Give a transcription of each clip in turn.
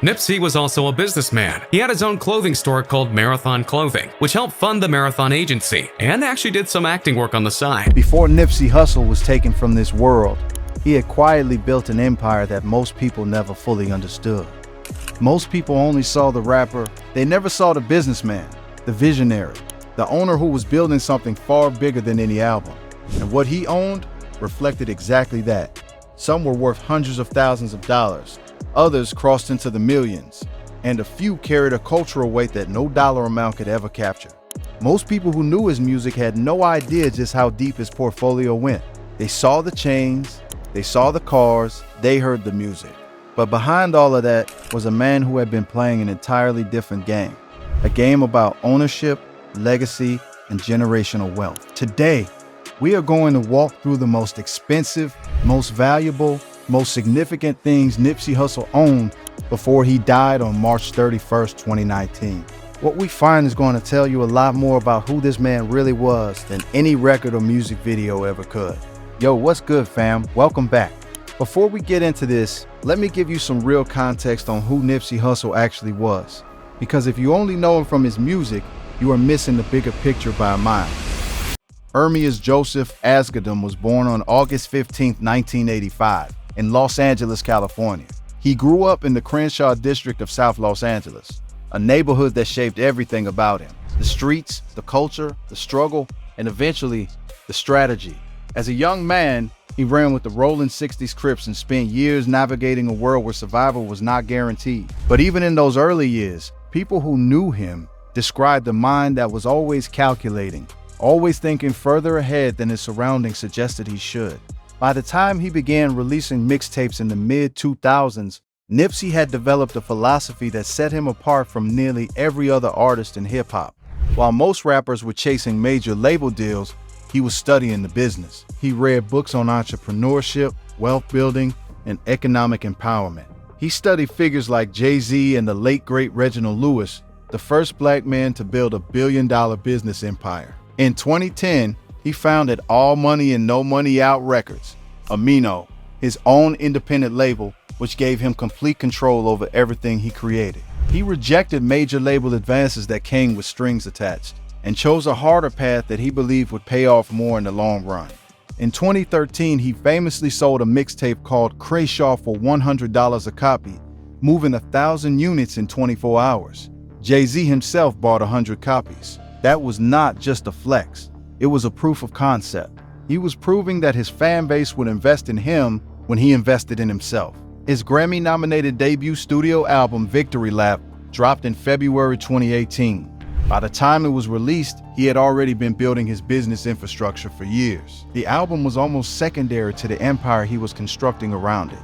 Nipsey was also a businessman. He had his own clothing store called Marathon Clothing, which helped fund the Marathon agency, and actually did some acting work on the side. Before Nipsey Hussle was taken from this world, he had quietly built an empire that most people never fully understood. Most people only saw the rapper, they never saw the businessman, the visionary, the owner who was building something far bigger than any album. And what he owned reflected exactly that. Some were worth hundreds of thousands of dollars. Others crossed into the millions, and a few carried a cultural weight that no dollar amount could ever capture. Most people who knew his music had no idea just how deep his portfolio went. They saw the chains, they saw the cars, they heard the music. But behind all of that was a man who had been playing an entirely different game. A game about ownership, legacy, and generational wealth. Today, we are going to walk through the most expensive, most valuable, most significant things Nipsey Hussle owned before he died on March 31st, 2019. What we find is going to tell you a lot more about who this man really was than any record or music video ever could. Yo, what's good, fam? Welcome back. Before we get into this, let me give you some real context on who Nipsey Hussle actually was. Because if you only know him from his music, you are missing the bigger picture by a mile. Ermias Joseph Asghedom was born on August 15, 1985. In Los Angeles, California. He grew up in the Crenshaw district of South Los Angeles, a neighborhood that shaped everything about him. The streets, the culture, the struggle, and eventually, the strategy. As a young man, he ran with the Rolling 60s Crips and spent years navigating a world where survival was not guaranteed. But even in those early years, people who knew him described a mind that was always calculating, always thinking further ahead than his surroundings suggested he should. By the time he began releasing mixtapes in the mid-2000s, Nipsey had developed a philosophy that set him apart from nearly every other artist in hip-hop. While most rappers were chasing major label deals, he was studying the business. He read books on entrepreneurship, wealth building, and economic empowerment. He studied figures like Jay-Z and the late great Reginald Lewis, the first black man to build a billion-dollar business empire. In 2010, he founded All Money and No Money Out Records, Amino, his own independent label, which gave him complete control over everything he created. He rejected major label advances that came with strings attached, and chose a harder path that he believed would pay off more in the long run. In 2013, he famously sold a mixtape called Crenshaw for $100 a copy, moving 1,000 units in 24 hours. Jay-Z himself bought 100 copies. That was not just a flex. It was a proof of concept. He was proving that his fan base would invest in him when he invested in himself. His Grammy-nominated debut studio album, Victory Lap, dropped in February 2018. By the time it was released, he had already been building his business infrastructure for years. The album was almost secondary to the empire he was constructing around it.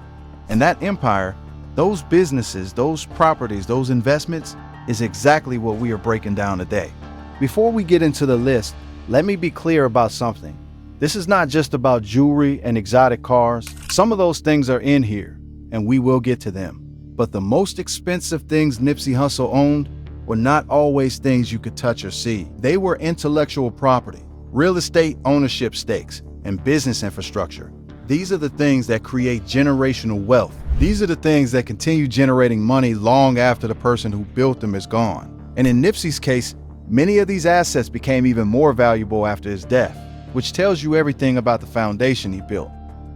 And that empire, those businesses, those properties, those investments, is exactly what we are breaking down today. Before we get into the list, let me be clear about something. This is not just about jewelry and exotic cars. Some of those things are in here, and we will get to them. But the most expensive things Nipsey Hussle owned were not always things you could touch or see. They were intellectual property, real estate ownership stakes, and business infrastructure. These are the things that create generational wealth. These are the things that continue generating money long after the person who built them is gone. And in Nipsey's case, many of these assets became even more valuable after his death, which tells you everything about the foundation he built.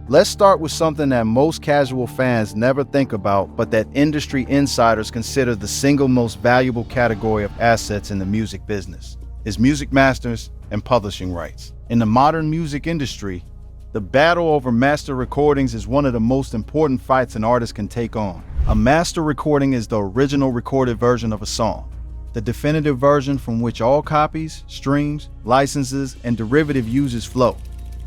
Let's start with something that most casual fans never think about, but that industry insiders consider the single most valuable category of assets in the music business: his music masters and publishing rights. In the modern music industry, the battle over master recordings is one of the most important fights an artist can take on. A master recording is the original recorded version of a song, the definitive version from which all copies, streams, licenses, and derivative uses flow.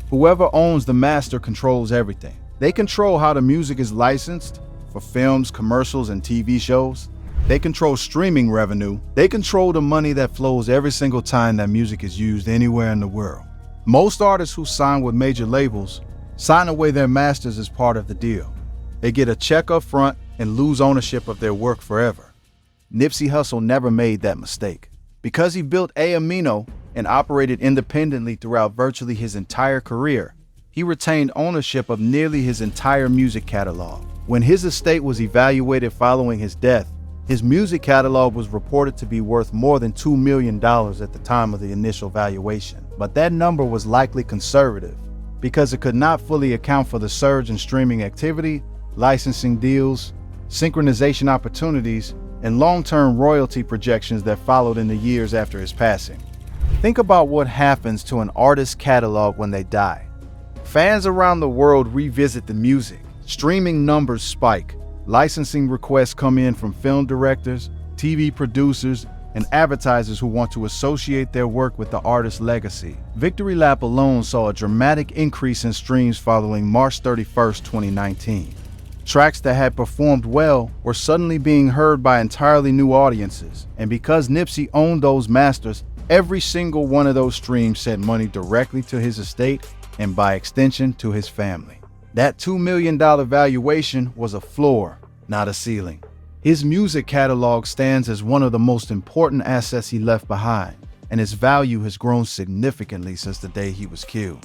Whoever owns the master controls everything. They control how the music is licensed for films, commercials, and TV shows. They control streaming revenue. They control the money that flows every single time that music is used anywhere in the world. Most artists who sign with major labels sign away their masters as part of the deal. They get a check up front and lose ownership of their work forever. Nipsey Hussle never made that mistake. Because he built Amino and operated independently throughout virtually his entire career, he retained ownership of nearly his entire music catalog. When his estate was evaluated following his death, his music catalog was reported to be worth more than $2 million at the time of the initial valuation. But that number was likely conservative because it could not fully account for the surge in streaming activity, licensing deals, synchronization opportunities, and long-term royalty projections that followed in the years after his passing. Think about what happens to an artist's catalog when they die. Fans around the world revisit the music, streaming numbers spike, licensing requests come in from film directors, TV producers, and advertisers who want to associate their work with the artist's legacy. Victory Lap alone saw a dramatic increase in streams following March 31st, 2019. Tracks that had performed well were suddenly being heard by entirely new audiences, and because Nipsey owned those masters, every single one of those streams sent money directly to his estate and by extension to his family. That $2 million valuation was a floor, not a ceiling. His music catalog stands as one of the most important assets he left behind, and its value has grown significantly since the day he was killed.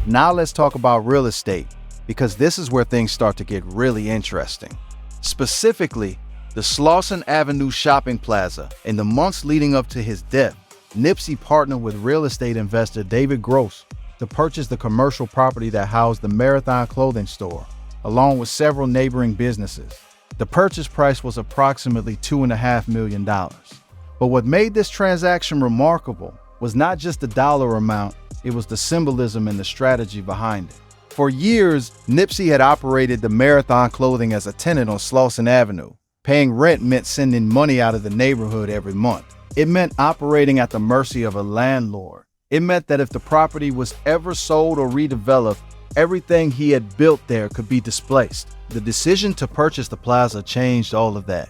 Now let's talk about real estate, because this is where things start to get really interesting. Specifically, the Slauson Avenue shopping plaza. In the months leading up to his death, Nipsey partnered with real estate investor David Gross to purchase the commercial property that housed the Marathon clothing store, along with several neighboring businesses. The purchase price was approximately $2.5 million. But what made this transaction remarkable was not just the dollar amount, it was the symbolism and the strategy behind it. For years, Nipsey had operated the Marathon clothing as a tenant on Slauson Avenue. Paying rent meant sending money out of the neighborhood every month. It meant operating at the mercy of a landlord. It meant that if the property was ever sold or redeveloped, everything he had built there could be displaced. The decision to purchase the plaza changed all of that.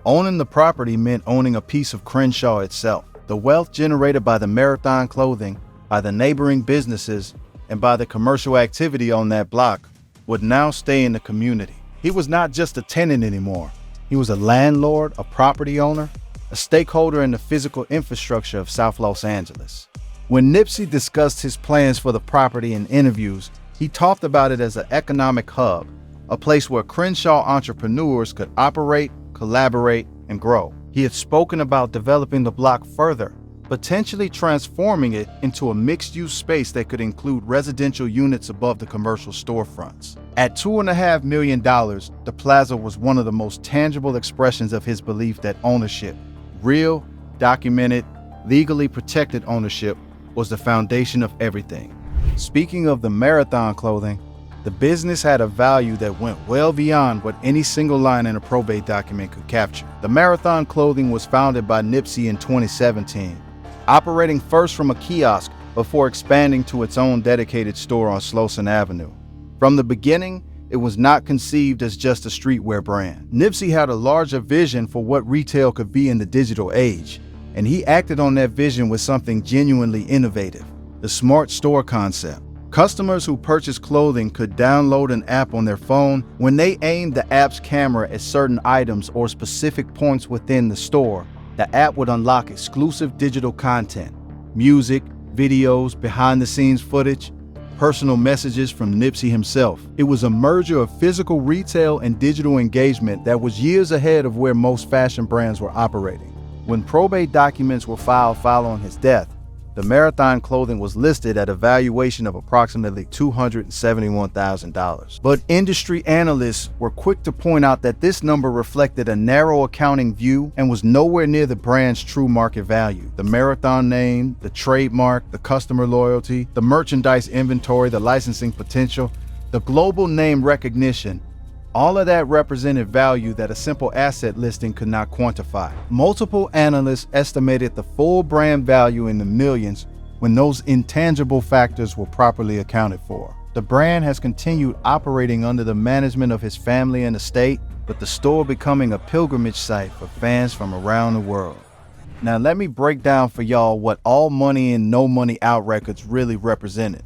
Owning the property meant owning a piece of Crenshaw itself. The wealth generated by the Marathon clothing, by the neighboring businesses, and by the commercial activity on that block would now stay in the community. He was not just a tenant anymore. He was a landlord, a property owner, a stakeholder in the physical infrastructure of South Los Angeles. When Nipsey discussed his plans for the property in interviews, he talked about it as an economic hub, a place where Crenshaw entrepreneurs could operate, collaborate, and grow. He had spoken about developing the block further, potentially transforming it into a mixed-use space that could include residential units above the commercial storefronts. At $2.5 million, the plaza was one of the most tangible expressions of his belief that ownership, real, documented, legally protected ownership, was the foundation of everything. Speaking of the Marathon clothing, the business had a value that went well beyond what any single line in a probate document could capture. The Marathon clothing was founded by Nipsey in 2017, operating first from a kiosk before expanding to its own dedicated store on Slauson Avenue. From the beginning, it was not conceived as just a streetwear brand. Nipsey had a larger vision for what retail could be in the digital age, and he acted on that vision with something genuinely innovative: the smart store concept. Customers who purchased clothing could download an app on their phone. When they aimed the app's camera at certain items or specific points within the store, the app would unlock exclusive digital content, music, videos, behind-the-scenes footage, personal messages from Nipsey himself. It was a merger of physical retail and digital engagement that was years ahead of where most fashion brands were operating. When probate documents were filed following his death, the Marathon clothing was listed at a valuation of approximately $271,000. But industry analysts were quick to point out that this number reflected a narrow accounting view and was nowhere near the brand's true market value. The Marathon name, the trademark, the customer loyalty, the merchandise inventory, the licensing potential, the global name recognition, all of that represented value that a simple asset listing could not quantify. Multiple analysts estimated the full brand value in the millions when those intangible factors were properly accounted for. The brand has continued operating under the management of his family and estate, with the store becoming a pilgrimage site for fans from around the world. Now let me break down for y'all what All Money and No Money Out Records really represented.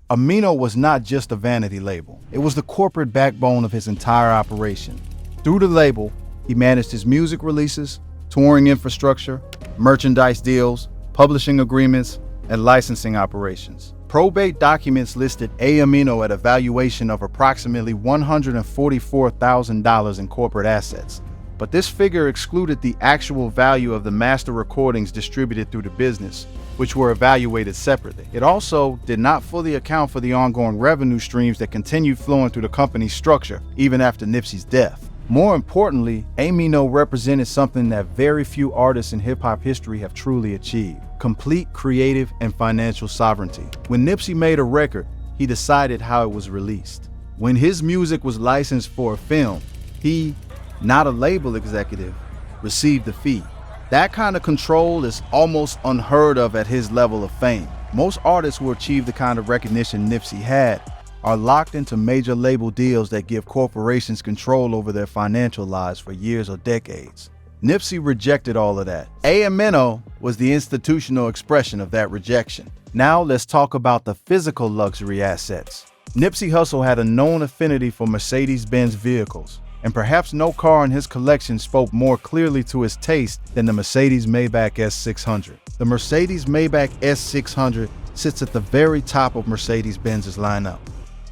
Amino was not just a vanity label. It was the corporate backbone of his entire operation. Through the label, he managed his music releases, touring infrastructure, merchandise deals, publishing agreements, and licensing operations. Probate documents listed Amino at a valuation of approximately $144,000 in corporate assets. But this figure excluded the actual value of the master recordings distributed through the business, which were evaluated separately. It also did not fully account for the ongoing revenue streams that continued flowing through the company's structure, even after Nipsey's death. More importantly, Amino represented something that very few artists in hip-hop history have truly achieved: complete creative and financial sovereignty. When Nipsey made a record, he decided how it was released. When his music was licensed for a film, he, not a label executive, received the fee. That kind of control is almost unheard of at his level of fame. Most artists who achieve the kind of recognition Nipsey had are locked into major label deals that give corporations control over their financial lives for years or decades. Nipsey rejected all of that. Amino was the institutional expression of that rejection. Now let's talk about the physical luxury assets. Nipsey Hussle had a known affinity for Mercedes-Benz vehicles, and perhaps no car in his collection spoke more clearly to his taste than the Mercedes-Maybach S600. The Mercedes-Maybach S600 sits at the very top of Mercedes-Benz's lineup.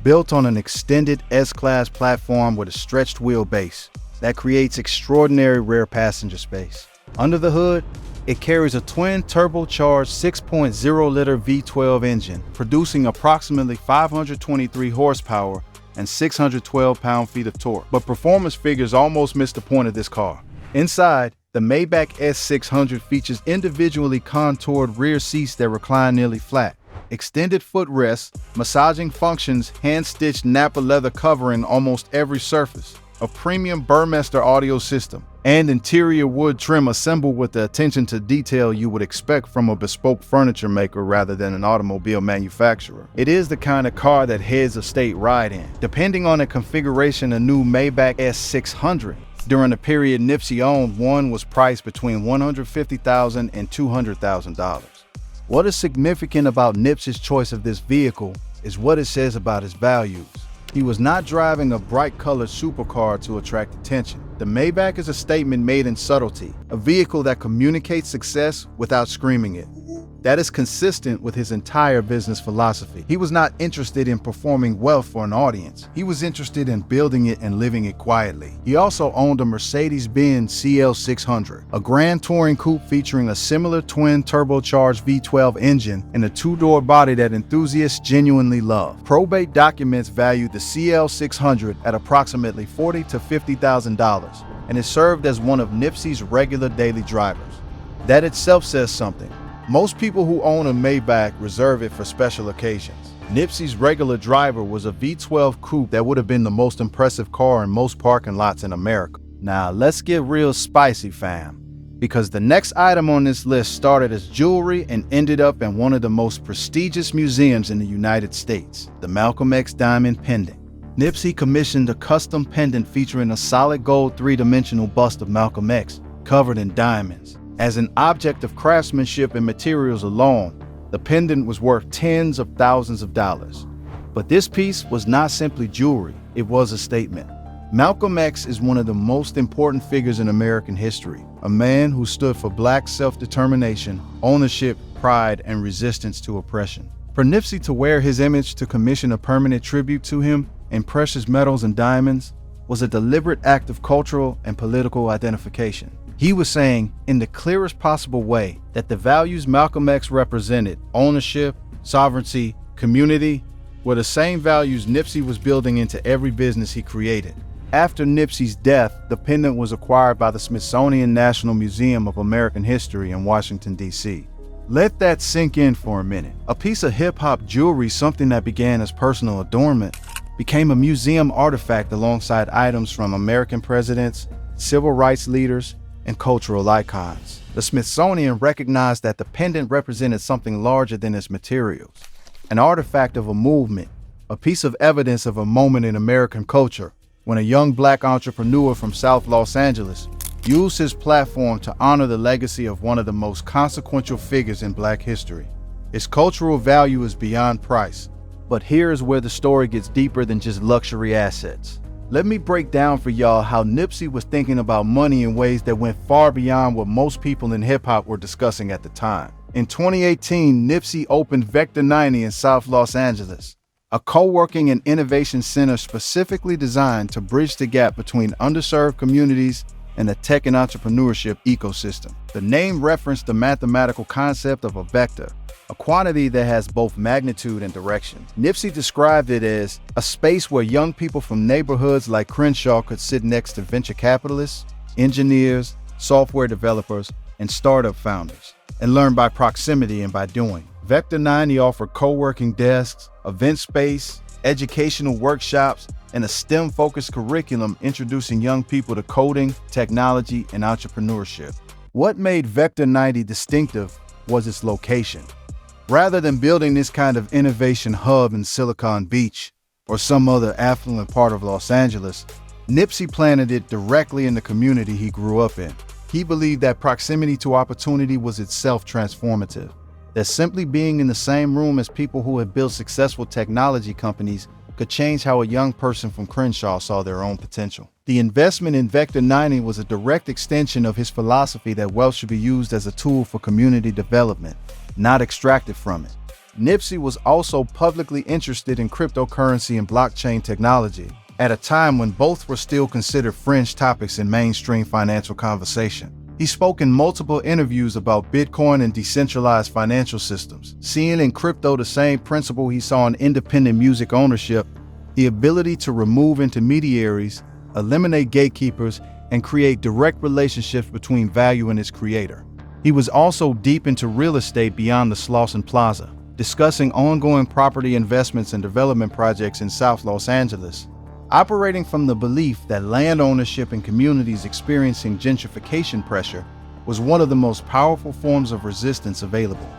Built on an extended S-Class platform with a stretched wheelbase that creates extraordinary rear passenger space. Under the hood, it carries a twin turbocharged 6.0-liter V12 engine, producing approximately 523 horsepower and 612 pound-feet of torque. But performance figures almost missed the point of this car. Inside, the Maybach S600 features individually contoured rear seats that recline nearly flat, extended footrests, massaging functions, hand-stitched Napa leather covering almost every surface, a premium Burmester audio system, and interior wood trim assembled with the attention to detail you would expect from a bespoke furniture maker rather than an automobile manufacturer. It is the kind of car that heads of state ride in. Depending on the configuration, a new Maybach S600 during the period Nipsey owned one was priced between $150,000 and $200,000. What is significant about Nipsey's choice of this vehicle is what it says about his values. He was not driving a bright-colored supercar to attract attention. The Maybach is a statement made in subtlety, a vehicle that communicates success without screaming it. That is consistent with his entire business philosophy. He was not interested in performing wealth for an audience. He was interested in building it and living it quietly. He also owned a Mercedes-Benz CL600, a grand touring coupe featuring a similar twin turbocharged V12 engine and a two-door body that enthusiasts genuinely love. Probate documents valued the CL600 at approximately $40,000 to $50,000, and it served as one of Nipsey's regular daily drivers. That itself says something. Most people who own a Maybach reserve it for special occasions. Nipsey's regular driver was a V12 coupe that would have been the most impressive car in most parking lots in America. Now let's get real spicy, fam, because the next item on this list started as jewelry and ended up in one of the most prestigious museums in the United States, the Malcolm X diamond pendant. Nipsey commissioned a custom pendant featuring a solid gold three-dimensional bust of Malcolm X covered in diamonds. As an object of craftsmanship and materials alone, the pendant was worth tens of thousands of dollars. But this piece was not simply jewelry, it was a statement. Malcolm X is one of the most important figures in American history, a man who stood for Black self-determination, ownership, pride, and resistance to oppression. For Nipsey to wear his image to commission a permanent tribute to him in precious metals and diamonds was a deliberate act of cultural and political identification. He was saying, in the clearest possible way, that the values Malcolm X represented, ownership, sovereignty, community, were the same values Nipsey was building into every business he created. After Nipsey's death, the pendant was acquired by the Smithsonian National Museum of American History in Washington, D.C. Let that sink in for a minute. A piece of hip-hop jewelry, something that began as personal adornment, became a museum artifact alongside items from American presidents, civil rights leaders, and cultural icons. The Smithsonian recognized that the pendant represented something larger than its materials, an artifact of a movement, a piece of evidence of a moment in American culture when a young Black entrepreneur from South Los Angeles used his platform to honor the legacy of one of the most consequential figures in Black history. Its cultural value is beyond price, but here is where the story gets deeper than just luxury assets. Let me break down for y'all how Nipsey was thinking about money in ways that went far beyond what most people in hip-hop were discussing at the time. In 2018, Nipsey opened Vector 90 in South Los Angeles, a co-working and innovation center specifically designed to bridge the gap between underserved communities and the tech and entrepreneurship ecosystem. The name referenced the mathematical concept of a vector, a quantity that has both magnitude and direction. Nipsey described it as a space where young people from neighborhoods like Crenshaw could sit next to venture capitalists, engineers, software developers, and startup founders, and learn by proximity and by doing. Vector 90 offered co-working desks, event space, educational workshops, and a STEM-focused curriculum introducing young people to coding, technology, and entrepreneurship. What made Vector 90 distinctive was its location. Rather than building this kind of innovation hub in Silicon Beach or some other affluent part of Los Angeles, Nipsey planted it directly in the community he grew up in. He believed that proximity to opportunity was itself transformative, that simply being in the same room as people who had built successful technology companies could change how a young person from Crenshaw saw their own potential. The investment in Vector 90 was a direct extension of his philosophy that wealth should be used as a tool for community development, not extracted from it. Nipsey was also publicly interested in cryptocurrency and blockchain technology, at a time when both were still considered fringe topics in mainstream financial conversation. He spoke in multiple interviews about Bitcoin and decentralized financial systems, seeing in crypto the same principle he saw in independent music ownership: the ability to remove intermediaries, eliminate gatekeepers, and create direct relationships between value and its creator. He was also deep into real estate beyond the Slauson Plaza, discussing ongoing property investments and development projects in South Los Angeles, operating from the belief that land ownership in communities experiencing gentrification pressure was one of the most powerful forms of resistance available.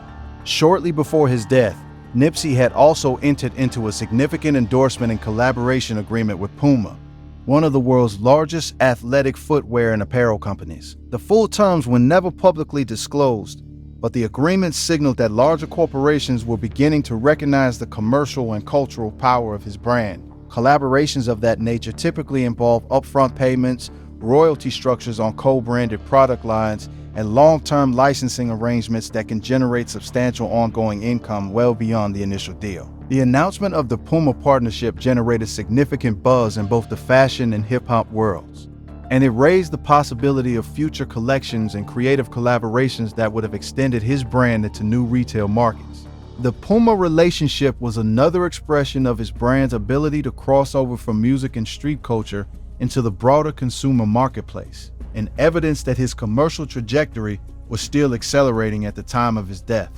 Shortly before his death, Nipsey had also entered into a significant endorsement and collaboration agreement with Puma, one of the world's largest athletic footwear and apparel companies. The full terms were never publicly disclosed, but the agreement signaled that larger corporations were beginning to recognize the commercial and cultural power of his brand. Collaborations of that nature typically involve upfront payments, royalty structures on co-branded product lines, and long-term licensing arrangements that can generate substantial ongoing income well beyond the initial deal. The announcement of the Puma partnership generated significant buzz in both the fashion and hip-hop worlds, and it raised the possibility of future collections and creative collaborations that would have extended his brand into new retail markets. The Puma relationship was another expression of his brand's ability to cross over from music and street culture into the broader consumer marketplace, and evidence that his commercial trajectory was still accelerating at the time of his death.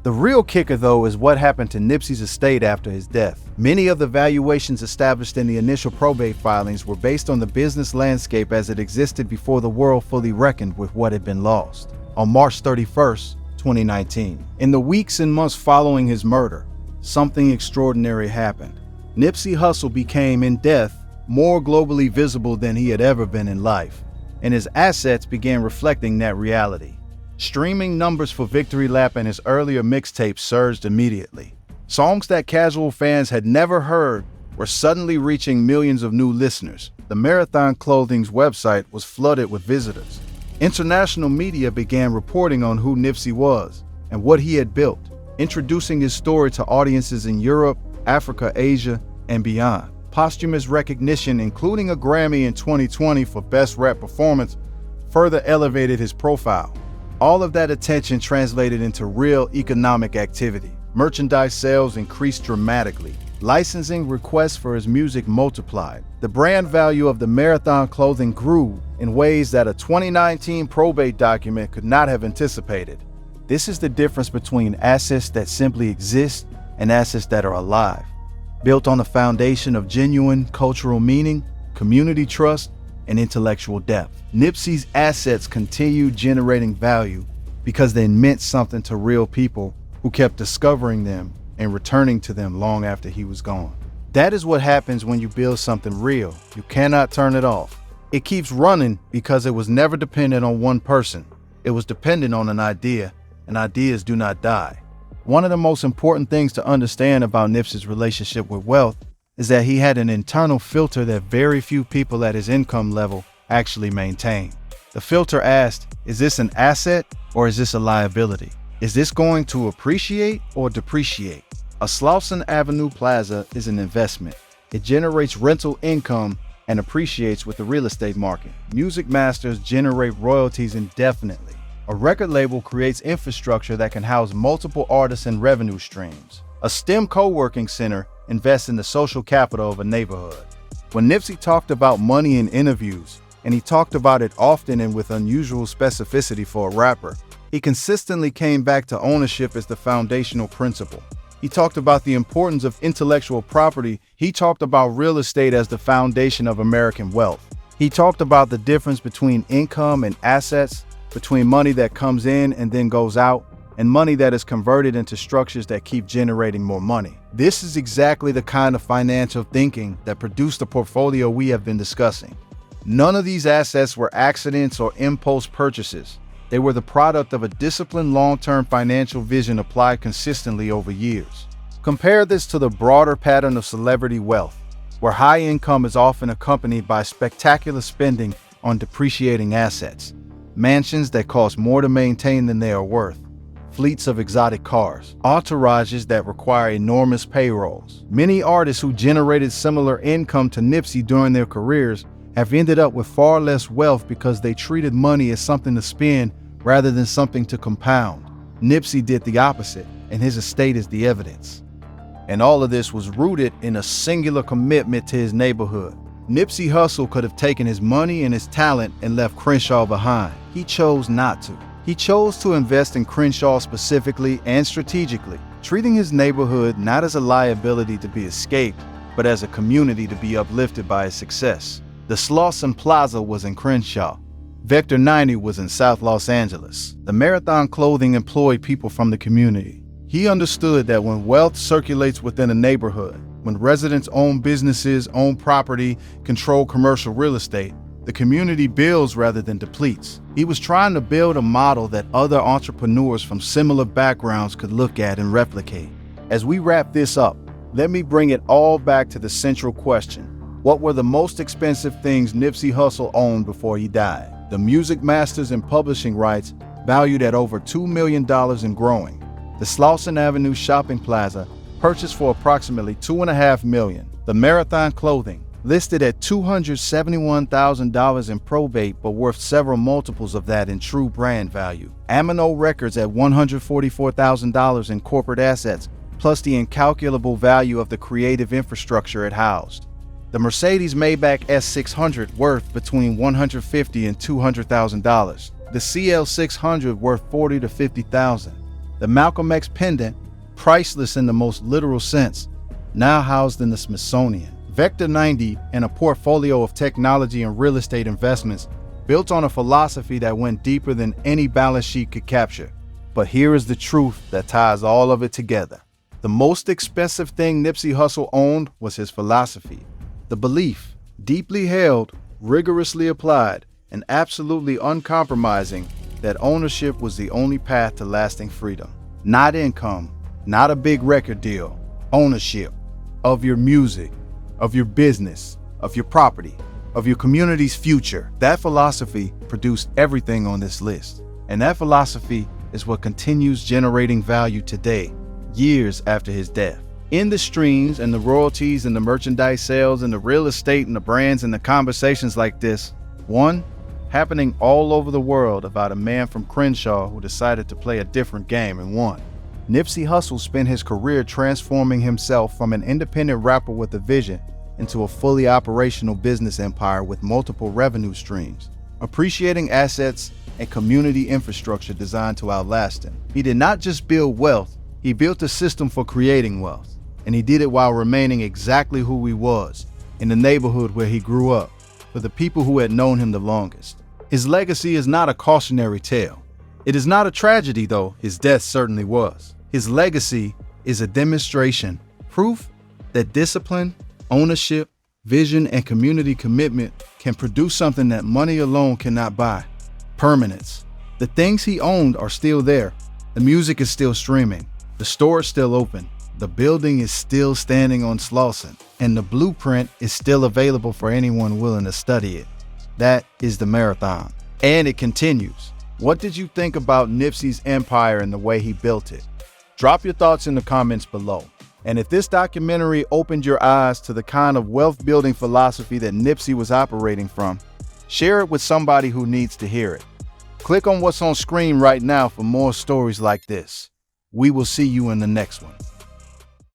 The real kicker, though, is what happened to Nipsey's estate after his death. Many of the valuations established in the initial probate filings were based on the business landscape as it existed before the world fully reckoned with what had been lost. On March 31st, 2019, in the weeks and months following his murder, something extraordinary happened. Nipsey Hussle became, in death, more globally visible than he had ever been in life, and his assets began reflecting that reality. Streaming numbers for Victory Lap and his earlier mixtapes surged immediately. Songs that casual fans had never heard were suddenly reaching millions of new listeners. The Marathon Clothing's website was flooded with visitors. International media began reporting on who Nipsey was and what he had built, introducing his story to audiences in Europe, Africa, Asia, and beyond. Posthumous recognition, including a Grammy in 2020 for Best Rap Performance, further elevated his profile. All of that attention translated into real economic activity. Merchandise sales increased dramatically. Licensing requests for his music multiplied. The brand value of the Marathon Clothing grew in ways that a 2019 probate document could not have anticipated. This is the difference between assets that simply exist and assets that are alive, built on a foundation of genuine cultural meaning, community trust, and intellectual depth. Nipsey's assets continued generating value because they meant something to real people who kept discovering them and returning to them long after he was gone. That is what happens when you build something real. You cannot turn it off. It keeps running because it was never dependent on one person. It was dependent on an idea, and ideas do not die. One of the most important things to understand about Nipsey's relationship with wealth is that he had an internal filter that very few people at his income level actually maintain. The filter asked, is this an asset or is this a liability? Is this going to appreciate or depreciate? A Slauson Avenue Plaza is an investment. It generates rental income and appreciates with the real estate market. Music masters generate royalties indefinitely. A record label creates infrastructure that can house multiple artists and revenue streams. A STEM co-working center invests in the social capital of a neighborhood. When Nipsey talked about money in interviews, and he talked about it often and with unusual specificity for a rapper, he consistently came back to ownership as the foundational principle. He talked about the importance of intellectual property. He talked about real estate as the foundation of American wealth. He talked about the difference between income and assets, between money that comes in and then goes out, and money that is converted into structures that keep generating more money. This is exactly the kind of financial thinking that produced the portfolio we have been discussing. None of these assets were accidents or impulse purchases. They were the product of a disciplined long-term financial vision applied consistently over years. Compare this to the broader pattern of celebrity wealth, where high income is often accompanied by spectacular spending on depreciating assets, mansions that cost more to maintain than they are worth, fleets of exotic cars, entourages that require enormous payrolls. Many artists who generated similar income to Nipsey during their careers have ended up with far less wealth because they treated money as something to spend rather than something to compound. Nipsey did the opposite, and his estate is the evidence. And all of this was rooted in a singular commitment to his neighborhood. Nipsey Hussle could have taken his money and his talent and left Crenshaw behind. He chose not to. He chose to invest in Crenshaw specifically and strategically, treating his neighborhood not as a liability to be escaped, but as a community to be uplifted by his success. The Slauson Plaza was in Crenshaw. Vector 90 was in South Los Angeles. The Marathon Clothing employed people from the community. He understood that when wealth circulates within a neighborhood, when residents own businesses, own property, control commercial real estate, the community builds rather than depletes. He was trying to build a model that other entrepreneurs from similar backgrounds could look at and replicate. As we wrap this up, let me bring it all back to the central question. What were the most expensive things Nipsey Hussle owned before he died? The music masters and publishing rights, valued at over $2 million and growing. The Slauson Avenue Shopping Plaza, purchased for approximately $2.5 million. The Marathon Clothing, listed at $271,000 in probate but worth several multiples of that in true brand value. Amino Records at $144,000 in corporate assets, plus the incalculable value of the creative infrastructure it housed. The Mercedes Maybach S600 worth between $150,000 and $200,000. The CL600 worth $40,000 to $50,000. The Malcolm X pendant, priceless in the most literal sense, now housed in the Smithsonian. Vector 90 and a portfolio of technology and real estate investments built on a philosophy that went deeper than any balance sheet could capture. But here is the truth that ties all of it together. The most expensive thing Nipsey Hussle owned was his philosophy. The belief, deeply held, rigorously applied, and absolutely uncompromising, that ownership was the only path to lasting freedom. Not income, not a big record deal. Ownership of your music, of your business, of your property, of your community's future. That philosophy produced everything on this list. And that philosophy is what continues generating value today, years after his death. In the streams and the royalties and the merchandise sales and the real estate and the brands and the conversations like this, one happening all over the world about a man from Crenshaw who decided to play a different game and won. Nipsey Hussle spent his career transforming himself from an independent rapper with a vision into a fully operational business empire with multiple revenue streams, appreciating assets and community infrastructure designed to outlast him. He did not just build wealth, he built a system for creating wealth. And he did it while remaining exactly who he was, in the neighborhood where he grew up, for the people who had known him the longest. His legacy is not a cautionary tale. It is not a tragedy, though his death certainly was. His legacy is a demonstration, proof that discipline, ownership, vision, and community commitment can produce something that money alone cannot buy. Permanence. The things he owned are still there. The music is still streaming. The store is still open. The building is still standing on Slauson, and the blueprint is still available for anyone willing to study it. That is the Marathon. And it continues. What did you think about Nipsey's empire and the way he built it? Drop your thoughts in the comments below. And if this documentary opened your eyes to the kind of wealth-building philosophy that Nipsey was operating from, share it with somebody who needs to hear it. Click on what's on screen right now for more stories like this. We will see you in the next one.